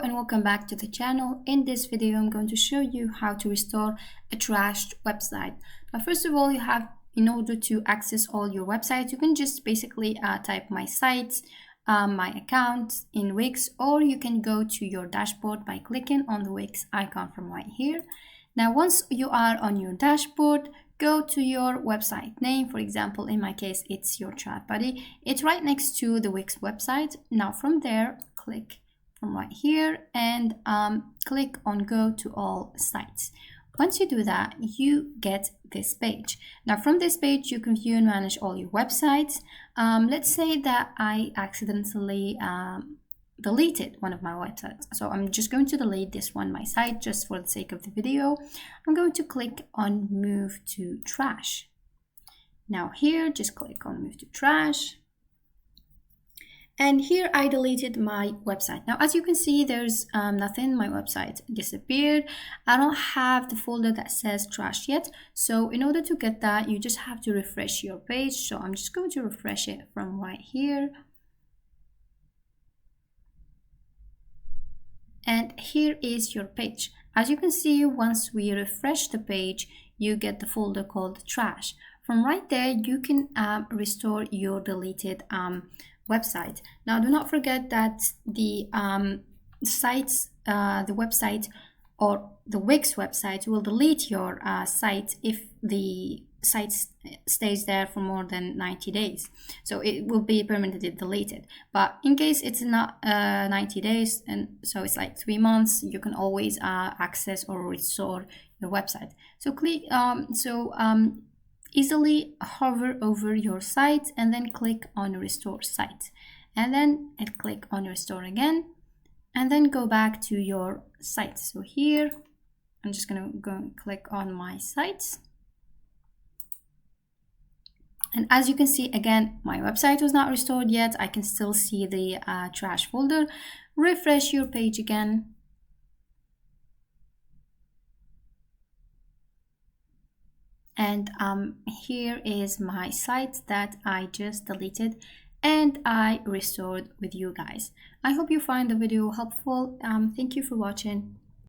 and welcome back to the channel. In this video I'm going to show you how to restore a trashed website. Now first of all, in order to access all your websites, you can just basically type my sites, my account in Wix, or you can go to your dashboard by clicking on the Wix icon from right here. Now once you are on your dashboard, go to your website name. For example, in my case it's Your Chat Buddy. It's right next to the Wix website. Now from there, click from right here and click on go to all sites. Once you do that, you get this page. Now from this page you can view and manage all your websites. Let's say that I accidentally deleted one of my websites, so I'm just going to delete this one, my site, just for the sake of the video. I'm going to click on move to trash. Now here, just click on move to trash. And here I deleted my website. Now as you can see, there's nothing. My website disappeared. I don't have the folder that says trash yet. So in order to get that, you just have to refresh your page. So I'm just going to refresh it from right here. And here is your page. As you can see, once we refresh the page, you get the folder called trash. From right there, you can restore your deleted website. Now do not forget that the website or the Wix website will delete your site if the site stays there for more than 90 days. So it will be permanently deleted. But in case it's not 90 days, and so it's like 3 months, you can always access or restore your website. So easily hover over your site and then click on restore site, and then click on restore again, and then go back to your site. So here I'm just gonna go and click on my sites, and as you can see, again, my website was not restored yet. I can still see the trash folder. Refresh your page again. And here is my site that I just deleted and I restored with you guys. I hope you find the video helpful. Thank you for watching.